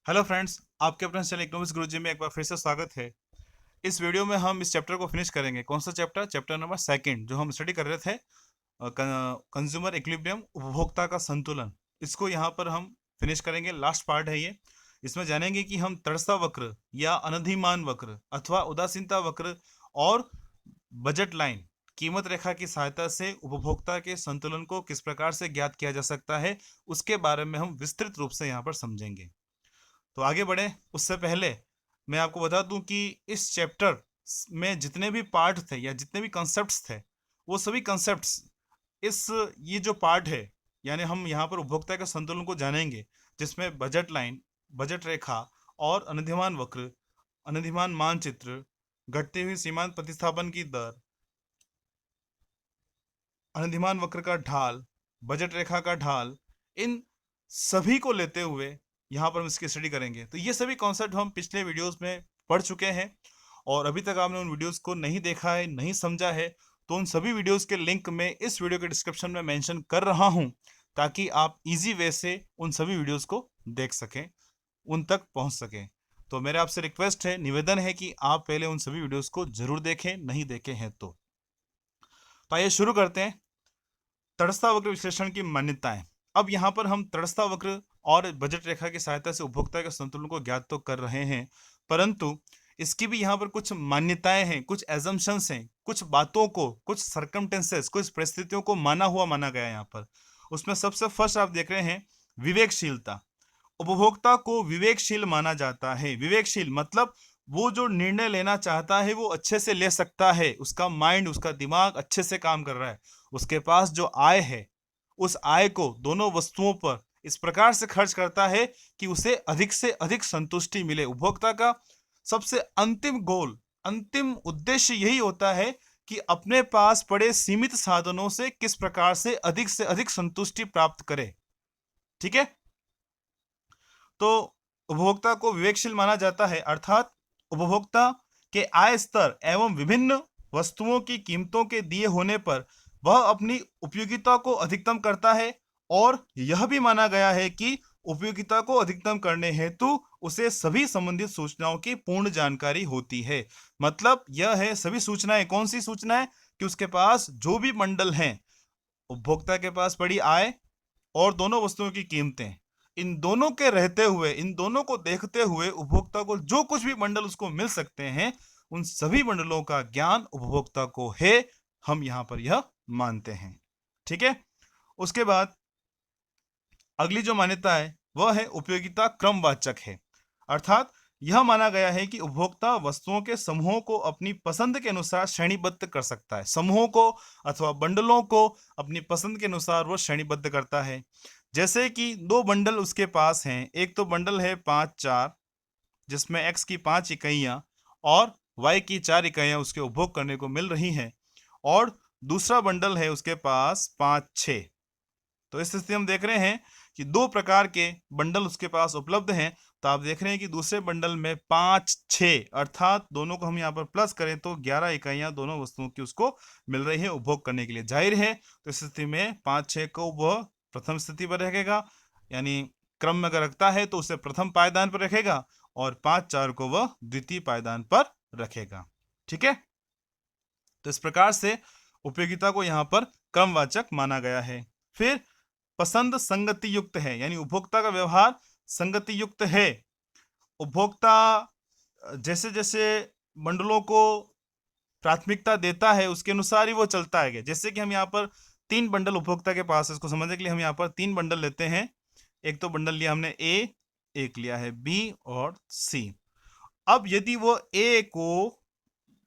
Hello friends, आपके अपने channel economics गुरुजी में एक बार फिर से स्वागत है। इस वीडियो में हम इस चैप्टर को फिनिश करेंगे। कौन सा चैप्टर? चैप्टर नंबर सेकंड, जो हम स्टडी कर रहे थे, कंज्यूमर इक्विलिब्रियम, उपभोक्ता का संतुलन। इसको यहाँ पर हम फिनिश करेंगे। लास्ट पार्ट है ये। इसमें जानेंगे कि हम तरसा वक्र या अनधिमान वक्र अथवा उदासीनता वक्र और बजट लाइन, कीमत रेखा की सहायता से उपभोक्ता के संतुलन को किस प्रकार से ज्ञात किया जा सकता है, उसके बारे में हम विस्तृत रूप से यहाँ पर समझेंगे। तो आगे बढ़े उससे पहले मैं आपको बता दूं कि इस चैप्टर में जितने भी पार्ट थे या जितने भी कॉन्सेप्ट्स थे, वो सभी कॉन्सेप्ट्स इस ये जो पार्ट है, यानी हम यहाँ पर उपभोक्ता के संतुलन को जानेंगे, जिसमें बजट लाइन, बजट रेखा और अनधिमान वक्र, अनधिमान मानचित्र, घटती हुई सीमांत प्रतिस्थापन की दर, अनधिमान वक्र का ढाल, बजट रेखा का ढाल, इन सभी को लेते हुए यहाँ पर हम इसकी स्टडी करेंगे। तो ये सभी कॉन्सेप्ट हम पिछले वीडियोस में पढ़ चुके हैं, और अभी तक आपने उन वीडियोस को नहीं देखा है, नहीं समझा है, तो उन सभी वीडियोस के लिंक मैं इस वीडियो के डिस्क्रिप्शन में मेंशन कर रहा हूँ, ताकि आप इजी वे से उन सभी वीडियोस को देख सकें, उन तक पहुँच सकें। तो मेरे आपसे रिक्वेस्ट है, निवेदन है कि आप पहले उन सभी वीडियोस को जरूर देखें, नहीं देखे हैं तो आइए शुरू करते हैं। तटस्थता वक्र विश्लेषण की मान्यताएं। अब यहाँ पर हम तटस्थता वक्र और बजट रेखा की सहायता से उपभोक्ता के संतुलन को ज्ञात तो कर रहे हैं, परंतु इसकी भी यहाँ पर कुछ मान्यताएं हैं, कुछ एजम्पशंस हैं, कुछ बातों को, कुछ सर्कमटेंसेस, कुछ परिस्थितियों को माना गया है यहाँ पर। उसमें सबसे फर्स्ट आप देख रहे हैं विवेकशीलता। उपभोक्ता को विवेकशील माना जाता है। विवेकशील मतलब वो जो निर्णय लेना चाहता है वो अच्छे से ले सकता है, उसका माइंड, उसका दिमाग अच्छे से काम कर रहा है, उसके पास जो आय है उस आय को दोनों वस्तुओं पर इस प्रकार से खर्च करता है कि उसे अधिक से अधिक संतुष्टि मिले। उपभोक्ता का सबसे अंतिम गोल, अंतिम उद्देश्य यही होता है कि अपने पास पड़े सीमित साधनों से किस प्रकार से अधिक संतुष्टि प्राप्त करे। ठीक है, तो उपभोक्ता को विवेकशील माना जाता है, अर्थात उपभोक्ता के आय स्तर एवं विभिन्न वस्तुओं की कीमतों के दिए होने पर वह अपनी उपयोगिता को अधिकतम करता है, और यह भी माना गया है कि उपयोगिता को अधिकतम करने हेतु उसे सभी संबंधित सूचनाओं की पूर्ण जानकारी होती है। मतलब यह है, सभी सूचनाएं, कौन सी सूचनाएं? कि उसके पास जो भी बंडल हैं, उपभोक्ता के पास पड़ी आय और दोनों वस्तुओं की कीमतें, इन दोनों के रहते हुए, इन दोनों को देखते हुए उपभोक्ता को जो कुछ भी बंडल उसको मिल सकते हैं, उन सभी बंडलों का ज्ञान उपभोक्ता को है, हम यहां पर यह मानते हैं। ठीक है, उसके बाद अगली जो मान्यता है वह है उपयोगिता क्रमवाचक है। अर्थात यह माना गया है कि उपभोक्ता वस्तुओं के समूहों को अपनी पसंद के अनुसार श्रेणीबद्ध कर सकता है। समूहों को अथवा बंडलों को अपनी पसंद के अनुसार वो श्रेणीबद्ध करता है। जैसे कि दो बंडल उसके पास हैं, एक तो बंडल है 5-4, जिसमें x की 5 इकाइयाँ और y की 4 इकाइयाँ उसके उपभोग करने को मिल रही हैं, और दूसरा बंडल है उसके पास 5-6। तो इस स्थिति हम देख रहे हैं कि दो प्रकार के बंडल उसके पास उपलब्ध हैं। तो आप देख रहे हैं कि दूसरे बंडल में 5-6, अर्थात दोनों को हम यहाँ पर प्लस करें तो 11 इकाइयाँ दोनों वस्तुओं की उसको मिल रही है उपभोग करने के लिए। जाहिर है, तो इस स्थिति में 5-6 को वह प्रथम स्थिति पर रखेगा, यानी क्रम में अगर रखता है तो उसे प्रथम पायदान पर रखेगा, और 5-4 को वह द्वितीय पायदान पर रखेगा। ठीक है, तो इस प्रकार से उपयोगिता को यहाँ पर क्रमवाचक माना गया है। फिर पसंद संगति युक्त है, यानी उपभोक्ता का व्यवहार संगति युक्त है। उपभोक्ता जैसे जैसे बंडलों को प्राथमिकता देता है उसके अनुसार ही वो चलता है। जैसे कि हम यहाँ पर 3 बंडल उपभोक्ता के पास है, इसको समझने के लिए हम यहाँ पर 3 बंडल लेते हैं। एक तो बंडल लिया हमने ए, एक लिया है बी और सी। अब यदि वो ए को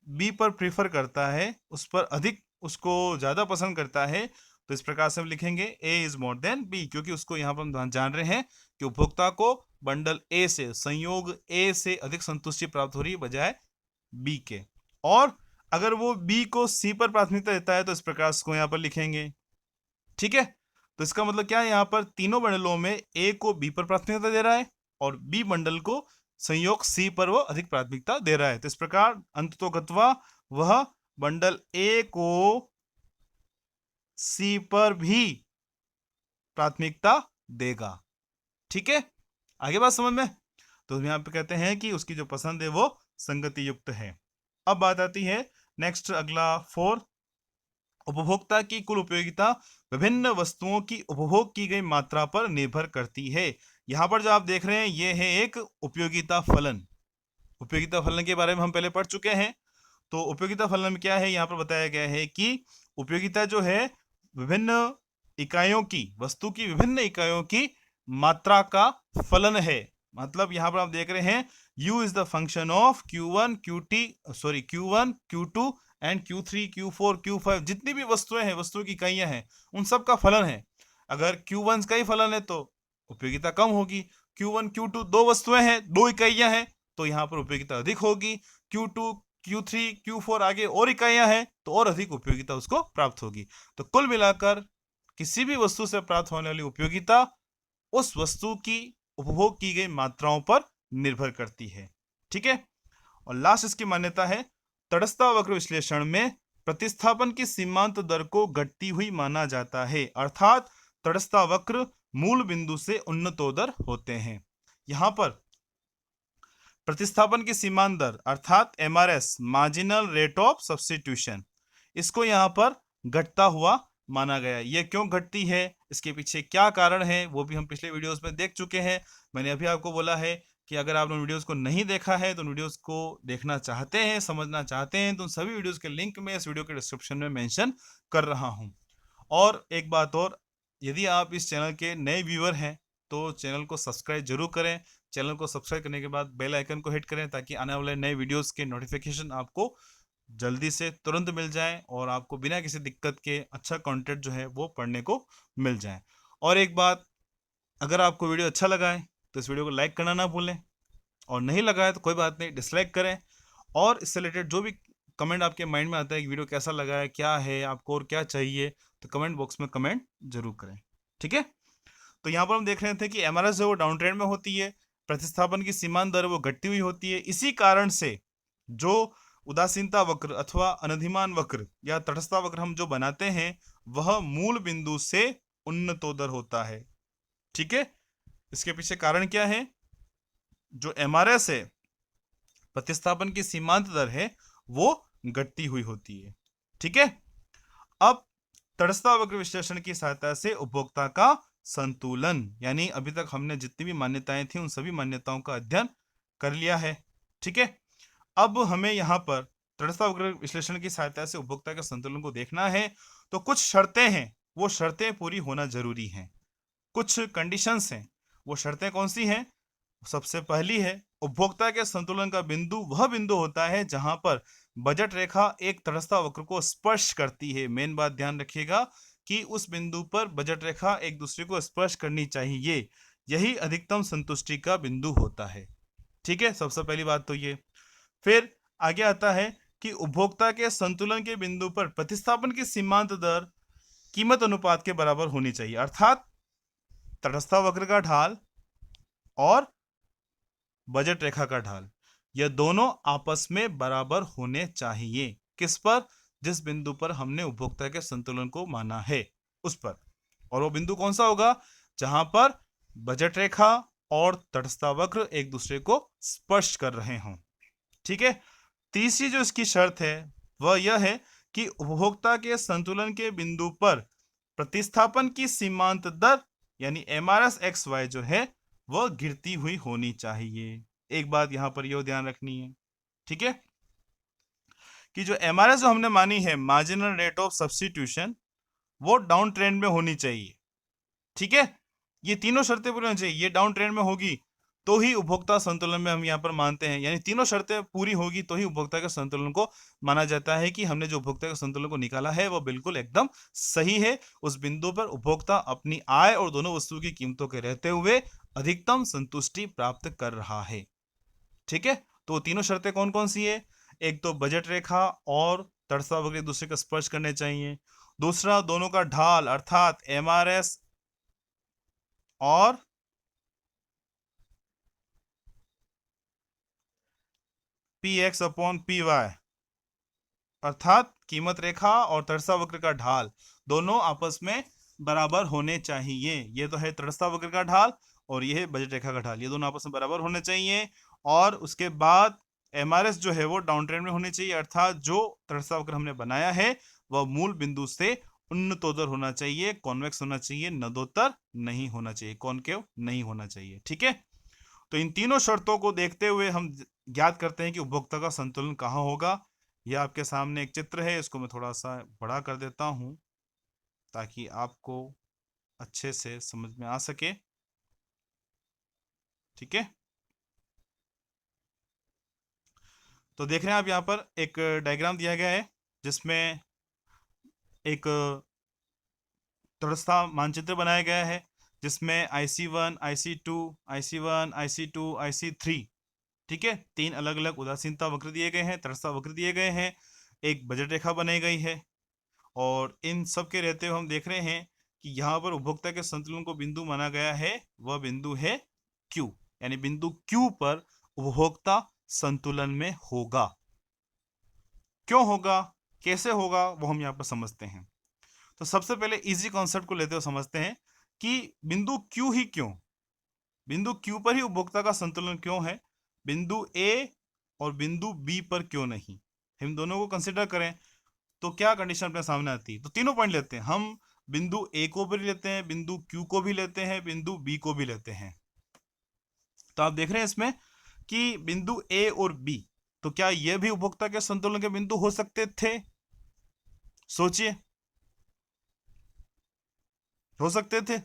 बी पर प्रीफर करता है, उस पर अधिक, उसको ज़्यादा पसंद करता है, तो इस प्रकार से हम लिखेंगे ए इज मोर देन बी, क्योंकि उसको यहाँ पर हम जान रहे हैं कि उपभोक्ता को बंडल ए से, संयोग ए से अधिक संतुष्टि प्राप्त हो रही है बजाय बी के। और अगर वो बी को सी पर प्राथमिकता देता है तो इस प्रकार से यहाँ पर लिखेंगे। ठीक है, तो इसका मतलब क्या है, यहाँ पर तीनों बंडलों में ए को बी पर प्राथमिकता दे रहा है और बी बंडल को संयोग सी पर वह अधिक प्राथमिकता दे रहा है। तो इस प्रकार अंततोगत्वा वह बंडल ए को सी पर भी प्राथमिकता देगा। ठीक है, आगे बात समझ में। तो यहाँ पे कहते हैं कि उसकी जो पसंद है वो संगति युक्त है। अब बात आती है नेक्स्ट, अगला 4, उपभोक्ता की कुल उपयोगिता विभिन्न वस्तुओं की उपभोग की गई मात्रा पर निर्भर करती है। यहाँ पर जो आप देख रहे हैं ये है एक उपयोगिता फलन। उपयोगिता फलन के बारे में हम पहले पढ़ चुके हैं। तो उपयोगिता फलन में क्या है, यहाँ पर बताया गया है कि उपयोगिता जो है विभिन्न इकाइयों की, वस्तु की विभिन्न इकाइयों की मात्रा का फलन है। मतलब यहाँ पर आप देख रहे हैं U is the function of Q1 Q2 and Q3 Q4 Q5, जितनी भी वस्तुएं हैं, वस्तुओं की इकाइयां हैं, उन सब का फलन है। अगर Q1 का ही फलन है तो उपयोगिता कम होगी। Q1 Q2 दो वस्तुएं हैं, दो इकाइयां हैं, तो यहाँ पर उपयोगिता अधिक होगी। Q2 Q3 Q4 आगे और इकाइयां हैं तो और अधिक उपयोगिता उसको प्राप्त होगी। तो कुल मिलाकर किसी भी वस्तु से प्राप्त होने वाली उपयोगिता उस वस्तु की उपभोग की गई मात्राओं पर निर्भर करती है। ठीक है। और लास्ट इसकी मान्यता है, तटस्थता वक्र विश्लेषण में प्रतिस्थापन की सीमांत दर को घटती हुई माना जाता है, अर्थात तटस्थता वक्र मूल बिंदु से उन्नतोदर होते हैं। यहां पर प्रतिस्थापन की सीमांत दर अर्थात MRS, marginal rate of substitution, इसको यहां पर घटता हुआ माना गया। ये क्यों घटती है, इसके पीछे क्या कारण है, वो भी हम पिछले वीडियोस में देख चुके हैं। मैंने अभी आपको बोला है कि अगर आपने वीडियोस को नहीं देखा है तो वीडियोस को देखना चाहते हैं, समझना चाहते हैं, तो उन सभी वीडियोस के लिंक मैं इस वीडियो के डिस्क्रिप्शन में मेंशन कर रहा हूं। और एक बात और, यदि आप इस चैनल के नए व्यूअर हैं तो चैनल को सब्सक्राइब जरूर करें। चैनल को सब्सक्राइब करने के बाद बेल आइकन को हिट करें ताकि आने वाले नए वीडियोस के नोटिफिकेशन आपको जल्दी से तुरंत मिल जाए और आपको बिना किसी दिक्कत के अच्छा कंटेंट जो है वो पढ़ने को मिल जाए। और एक बात, अगर आपको वीडियो अच्छा लगा है तो इस वीडियो को लाइक करना ना भूलें, और नहीं लगा है तो कोई बात नहीं, डिसलाइक करें। और इससे रिलेटेड जो भी कमेंट आपके माइंड में आता है कि वीडियो कैसा लगा है, क्या है आपको और क्या चाहिए, तो कमेंट बॉक्स में कमेंट जरूर करें। ठीक है। तो यहाँ पर हम देख रहे थे कि MRS जो वो डाउन ट्रेंड में होती है, प्रतिस्थापन की सीमांत दर वो घटती हुई होती है। इसी कारण से जो उदासीनता वक्र अथवा अनधिमान वक्र या तटस्थता वक्र हम जो बनाते हैं वह मूल बिंदु से उन्नतोदर होता है। ठीक है। इसके पीछे कारण क्या है, जो MRS है, प्रतिस्थापन की सीमांत दर है, वो घटती हुई होती है। ठीक है। अब तटस्थता वक्र विश्लेषण की सहायता से उपभोक्ता का संतुलन, यानी अभी तक हमने जितनी भी मान्यताएं थी उन सभी मान्यताओं का अध्ययन कर लिया है। ठीक है। अब हमें यहाँ पर तटस्थता वक्र विश्लेषण की सहायता से उपभोक्ता के संतुलन को देखना है, तो कुछ शर्तें हैं, वो शर्तें पूरी होना जरूरी हैं। कुछ कंडीशंस हैं, वो शर्तें कौन सी हैं? सबसे पहली है, उपभोक्ता के संतुलन का बिंदु वह बिंदु होता है जहां पर बजट रेखा एक तटस्थता वक्र को स्पर्श करती है। मेन बात ध्यान रखिएगा कि उस बिंदु पर बजट रेखा एक दूसरे को स्पर्श करनी चाहिए, यही अधिकतम संतुष्टि का बिंदु होता है। ठीक है, सबसे पहली बात तो ये। फिर आगे आता है कि उपभोक्ता के संतुलन के बिंदु पर प्रतिस्थापन की सीमांत दर कीमत अनुपात के बराबर होनी चाहिए, अर्थात तटस्थता वक्र का ढाल और बजट रेखा का ढाल, यह दोनों आपस में बराबर होने चाहिए। किस पर? जिस बिंदु पर हमने उपभोक्ता के संतुलन को माना है उस पर। और वो बिंदु कौन सा होगा? जहां पर बजट रेखा और तटस्थता वक्र एक दूसरे को स्पर्श कर रहे हों। ठीक है। तीसरी जो इसकी शर्त है वह यह है कि उपभोक्ता के संतुलन के बिंदु पर प्रतिस्थापन की सीमांत दर यानी MRS XY जो है वह गिरती हुई होनी चाहिए। एक बात यहां पर यह ध्यान रखनी है, ठीक है, कि जो MRS जो हमने मानी है, मार्जिनल रेट ऑफ सब्स्टिट्यूशन, वो डाउन ट्रेंड में होनी चाहिए। ठीक है। ये तीनों शर्तें पूरी होनी चाहिए। ये डाउन ट्रेंड में होगी तो ही उपभोक्ता संतुलन में हम यहाँ पर मानते हैं, यानी तीनों शर्तें पूरी होगी तो ही उपभोक्ता के संतुलन को माना जाता है कि हमने जो उपभोक्ता के संतुलन को निकाला है वो बिल्कुल एकदम सही है। उस बिंदु पर उपभोक्ता अपनी आय और दोनों वस्तुओं की कीमतों के रहते हुए अधिकतम संतुष्टि प्राप्त कर रहा है। ठीक है। तो तीनों शर्तें कौन कौन सी है? एक तो बजट रेखा और तटस्थता वक्र एक दूसरे का स्पर्श करने चाहिए। दूसरा, दोनों का ढाल अर्थात MRS और PX/PY अर्थात कीमत रेखा और तटस्थता वक्र का ढाल दोनों आपस में बराबर होने चाहिए। ये तो है तटस्थता वक्र का ढाल और ये है बजट रेखा का ढाल, ये दोनों आपस में बराबर होने चाहिए। और उसके बाद एमआरएस जो है वो डाउन ट्रेंड में होनी चाहिए, अर्थात जो तटस्थ वक्र हमने बनाया है वह मूल बिंदु से उन्नतोदर होना चाहिए, कॉन्वेक्स होना चाहिए, नदोत्तर नहीं होना चाहिए, कॉनकेव नहीं होना चाहिए। ठीक है, तो इन तीनों शर्तों को देखते हुए हम ज्ञात करते हैं कि उपभोक्ता का संतुलन कहाँ होगा। यह आपके सामने एक चित्र है, इसको मैं थोड़ा सा बड़ा कर देता हूं ताकि आपको अच्छे से समझ में आ सके। ठीक है, तो देख रहे हैं आप यहाँ पर एक डायग्राम दिया गया है जिसमें एक तटस्थ मानचित्र बनाया गया है, जिसमें IC1, IC2, IC1, IC2, IC3, ठीक है, तीन अलग अलग उदासीनता वक्र दिए गए हैं, तटस्थ वक्र दिए गए हैं, एक बजट रेखा बनाई गई है। और इन सब के रहते हुए हम देख रहे हैं कि यहाँ पर उपभोक्ता के संतुलन को बिंदु माना गया है, वह बिंदु है Q, यानी बिंदु Q पर उपभोक्ता संतुलन में होगा। क्यों होगा, कैसे होगा, वो हम यहाँ पर समझते हैं। तो सबसे पहले इजी कॉन्सेप्ट को लेते हुए समझते हैं कि बिंदु Q ही क्यों, बिंदु Q पर ही उपभोक्ता का संतुलन क्यों है, बिंदु A और बिंदु B पर क्यों नहीं। हम दोनों को कंसिडर करें तो क्या कंडीशन अपने सामने आती है। तो तीनों पॉइंट लेते हैं हम, बिंदु A को भी लेते हैं, बिंदु Q को भी लेते हैं, बिंदु B को भी लेते हैं। तो आप देख रहे हैं इसमें कि बिंदु A और B, तो क्या यह भी उपभोक्ता के संतुलन के बिंदु हो सकते थे? सोचिए, हो सकते थे,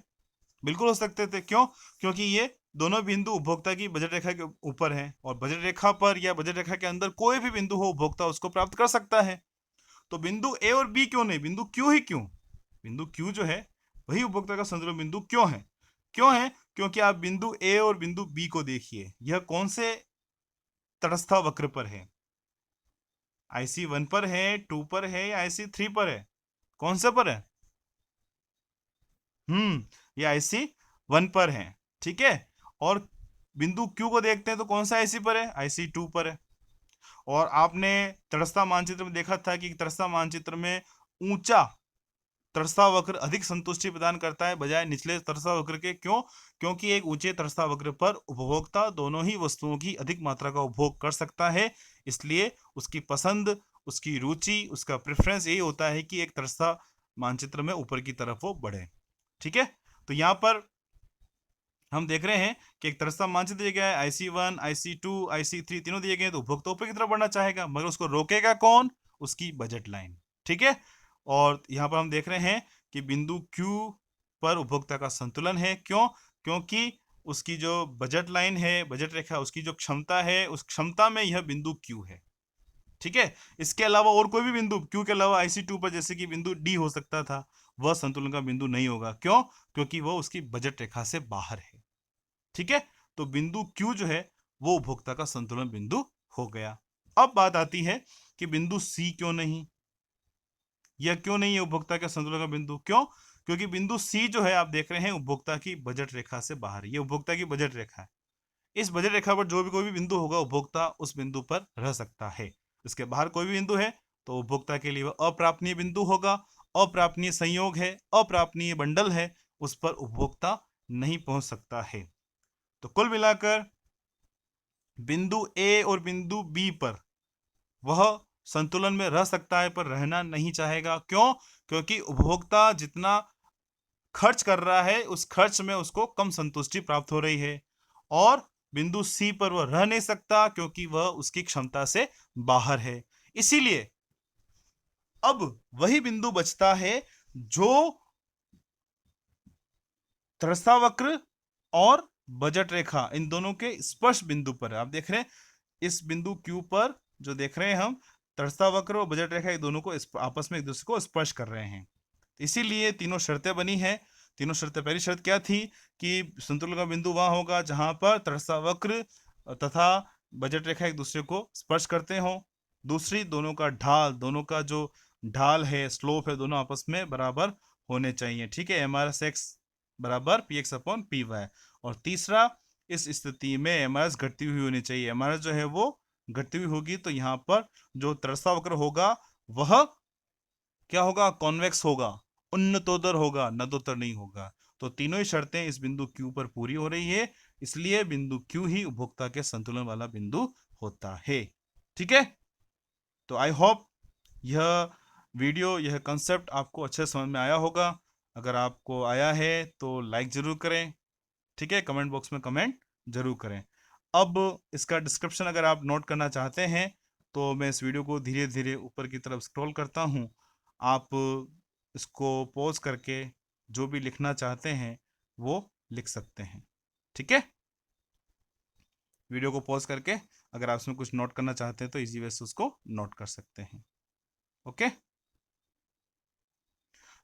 बिल्कुल हो सकते थे। क्यों? क्योंकि ये दोनों बिंदु उपभोक्ता की बजट रेखा के ऊपर हैं, और बजट रेखा पर या बजट रेखा के अंदर कोई भी बिंदु हो उपभोक्ता उसको प्राप्त कर सकता है। तो बिंदु ए और बी क्यों नहीं, बिंदु क्यू ही क्यों? बिंदु क्यू जो है वही उपभोक्ता का संतुलन बिंदु क्यों है? क्यों है? क्योंकि आप बिंदु ए और बिंदु बी को देखिए, यह कौन से तटस्थ वक्र पर है? IC1 पर है, 2 पर है, या IC3 पर है? कौन से पर है? ये IC1 पर है। ठीक है, और बिंदु Q को देखते हैं तो कौन सा IC पर है? IC2 पर है। और आपने तटस्थ मानचित्र में देखा था कि तटस्थ मानचित्र में ऊंचा तटस्थ वक्र अधिक संतुष्टि प्रदान करता है बजाय निचले तटस्थ वक्र के। क्यों? क्योंकि एक ऊंचे तटस्थ वक्र पर उपभोक्ता दोनों ही वस्तुओं की अधिक मात्रा का उपभोग कर सकता है, इसलिए उसकी पसंद, उसकी रुचि, उसका प्रेफरेंस यही होता है कि एक तटस्थ मानचित्र में ऊपर की तरफ वो बढ़े। ठीक है, तो यहाँ पर हम देख रहे हैं कि एक तटस्थ मानचित्र दिया गया है, IC1, IC2, IC3 तीनों दिए गए हैं, तो उपभोक्ता ऊपर की तरफ बढ़ना चाहेगा, मगर उसको रोकेगा कौन? उसकी बजट लाइन। ठीक है, और यहाँ पर हम देख रहे हैं कि बिंदु Q पर उपभोक्ता का संतुलन है। क्यों? क्योंकि उसकी जो बजट लाइन है, बजट रेखा, उसकी जो क्षमता है, उस क्षमता में यह बिंदु Q है। ठीक है, इसके अलावा और कोई भी बिंदु Q के अलावा IC2 पर जैसे कि बिंदु D हो सकता था, वह संतुलन का बिंदु नहीं होगा। क्यों? क्योंकि वह उसकी बजट रेखा से बाहर है। ठीक है, तो बिंदु Q जो है वो उपभोक्ता का संतुलन बिंदु हो गया। अब बात आती है कि बिंदु C क्यों नहीं, यह क्यों नहीं है उपभोक्ता के संतुलन का बिंदु? क्यों? क्योंकि बिंदु C जो है आप देख रहे हैं उपभोक्ता की बजट रेखा से बाहर, ये उपभोक्ता की बजट रेखा है। इस बजट रेखा पर जो भी कोई भी बिंदु होगा उपभोक्ता उस बिंदु पर रह सकता है। इसके बाहर कोई भी बिंदु है तो उपभोक्ता के लिए वह अप्रापनीय बिंदु होगा, अप्रापनीय संयोग है, अप्रापनीय बंडल है, उस पर उपभोक्ता नहीं पहुंच सकता है। तो कुल मिलाकर बिंदु ए और बिंदु बी पर वह संतुलन में रह सकता है पर रहना नहीं चाहेगा। क्यों? क्योंकि उपभोक्ता जितना खर्च कर रहा है उस खर्च में उसको कम संतुष्टि प्राप्त हो रही है, और बिंदु सी पर वह रह नहीं सकता क्योंकि वह उसकी क्षमता से बाहर है। इसीलिए अब वही बिंदु बचता है जो त्रस्ता वक्र और बजट रेखा इन दोनों के स्पर्श बिंदु पर है। आप देख रहे हैं इस बिंदु Q पर जो देख रहे हैं हम, त्रस्ता वक्र और बजट रेखा दोनों को आपस में एक दूसरे को स्पर्श कर रहे हैं। इसीलिए तीनों शर्तें बनी है। तीनों शर्तें, पहली शर्त क्या थी कि संतुलन का बिंदु वहां होगा जहां पर त्रस्ता वक्र तथा बजट रेखा एक दूसरे को स्पर्श करते हो। दूसरी, दोनों का ढाल, दोनों का जो ढाल है, स्लोप है, दोनों आपस में बराबर होने चाहिए। ठीक है, MRS बराबर PX/PY। और तीसरा, इस स्थिति में MRS घटती हुई होनी चाहिए। MRS जो है वो घटती हुई होगी तो यहाँ पर जो त्रस्ता वक्र होगा वह क्या होगा? कॉन्वेक्स होगा, उन्नतोदर होगा, नदोत्तर नहीं होगा। तो तीनों ही शर्तें इस बिंदु Q पर पूरी हो रही है, इसलिए बिंदु Q ही उपभोक्ता के संतुलन वाला बिंदु होता है। ठीक है, तो आई होप यह वीडियो, यह कंसेप्ट आपको अच्छे समझ में आया होगा। अगर आपको आया है तो लाइक जरूर करें, ठीक है, कमेंट बॉक्स में कमेंट जरूर करें। अब इसका डिस्क्रिप्शन अगर आप नोट करना चाहते हैं तो मैं इस वीडियो को धीरे धीरे ऊपर की तरफ स्क्रॉल करता हूं, आप इसको पॉज करके जो भी लिखना चाहते हैं वो लिख सकते हैं। ठीक है, वीडियो को पॉज करके अगर आप इसमें कुछ नोट करना चाहते हैं तो इजी वे से उसको नोट कर सकते हैं। ओके,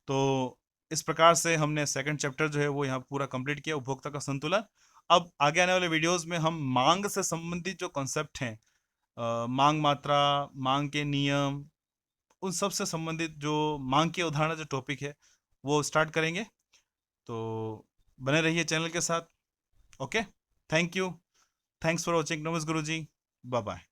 तो इस प्रकार से हमने सेकंड चैप्टर जो है वो यहाँ पूरा कंप्लीट किया, उपभोक्ता का संतुलन। अब आगे आने वाले वीडियोस में हम मांग से संबंधित जो कॉन्सेप्ट हैं, मांग मात्रा, मांग के नियम, उन सब से संबंधित जो मांग के उदाहरण जो टॉपिक है वो स्टार्ट करेंगे। तो बने रहिए चैनल के साथ। Okay, thank you, thanks for watching. नमस्कार गुरु जी, बाय बाय।